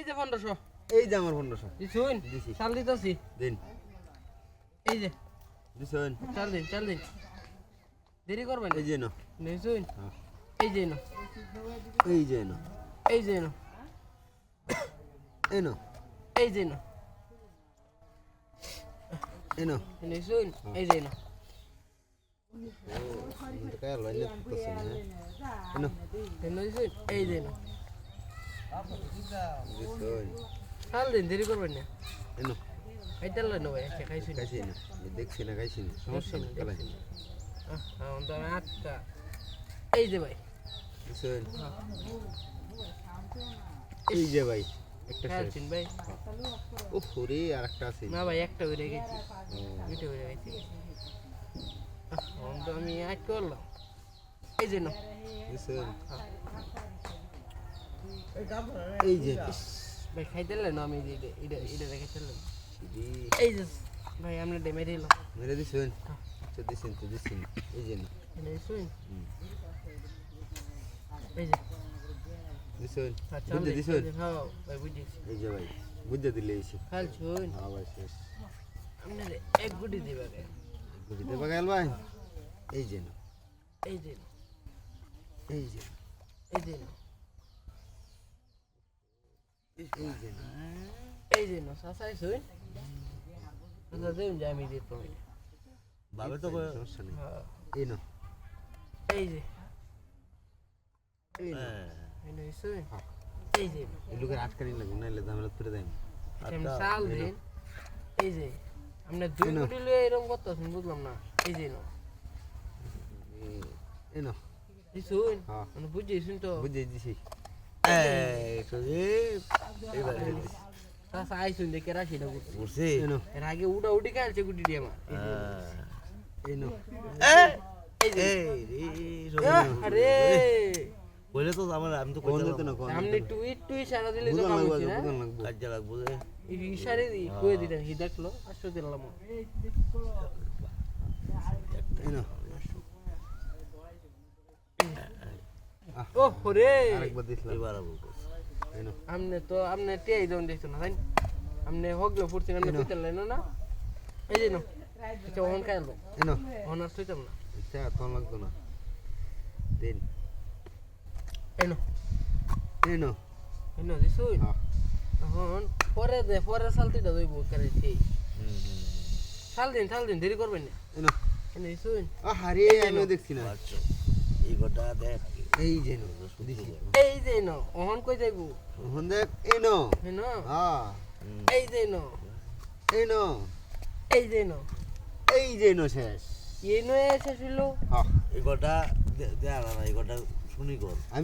যে 1500 এই যে আমার 1500 দিছুন দিছি চাল দিতাছি দিন এই যে দিছেন চাল দিন দেরি করবেন এই যে না দিছুন হ্যাঁ এই যে না এই যে না এই যে না এই না এই যে না এই না দিছুন এই যে না তো কার লাইলে করতেছ না এই না দিছুন এই যে না দিছেন চাল দিন দেরি করবেন না এই না এইটা লয় ভাই আচ্ছা খাইছি না খাইছি না দেখছি না খাইছি না সমস্যা নেই কালাই তো আমি আটটা এই যে ভাই দিছেন এই যে ভাই একটা শেষ খেয়ালছেন ভাই উফ রে আরেকটা আছে না ভাই একটা উড়ে গেছি দুইটা উড়ে গেছি তো আমি আট করলাম এই যে না দিছেন এই যে ভাই খাইতে না আমি এটা রেখে চললাম সিদি এই যে ভাই আমরা ডেমে দিলাম মেরে দিছেন আচ্ছা দিছেন তো দিছেন এই যে না শুন এই যে দিছেন আচ্ছা বুঝে দিছেন হ্যাঁ ভাই বুঝেছি এই যে ভাই বুঝে দিলে এসে খাল শুন হ্যাঁ ভাই শেষ আপনার এক গুটি দিবা বুঝতে পারল ভাই এই যে না এই যে এই যে এই যে এই যে না এই যে সাসাই শুন সাসা দেন যে আমি দিত বাবে তো সমস্যা নেই এই না এই যে এই না এই না শুন এই যে এই লোকের আটকানি লাগবে না এলে ঝামেলা করে দেয় আমি সাল দিন এই যে আমরা দুই গুটি লয়ে এরকম করতেছেন বুঝলাম না এই যে না এই না শুন হ্যাঁ মানে বুঝেছেন তো বুঝে দিছি সাসা আইসুন দেখে রাশিটা করতে বুঝছি এই না এর আগে উড়া উড়ি খেলছে গুটি দিয়ে আমার এই না এই যে আরে কইলে তো আমার আমি তো কোন কইতে দিতে না কোন সামনে টুই ইশারা দিলে তো বুঝন কাম লাগবে হচ্ছে না বুঝন লাগবে কাজে লাগবো যে এই ইশারে দি কই দিলেন হি দেখলো আসো দিলাম এই না ও রে আরেকবার দিছিলাম এবার আবু এই না আমনে টেই দন দেখছো না তাই আমনে হগলো ফুরছেন আমনে কইতেন না এই যে না আচ্ছা ওহন খাইলো এই না ওহন আর তুইতাম না আচ্ছা তোন লাগতো না দিন এই না এই না দিছুই হ্যাঁ এখন পরে সালতিটা দইব করে ঠিক সাল দিন দেরি করবেন না এই না এনে দিছুই আরে আমি দেখছি না আচ্ছা এই গোটা দেখ এই যে না দিছি এই যে না ওহন কই যাইব হন দেখ এই না হেন হ্যাঁ এই যে না এই না এই যে না এই যে না শেষ এই নয় শেষ হইলো হ্যাঁ এই গোটা দে আর এই গোটা শুনি কর আমি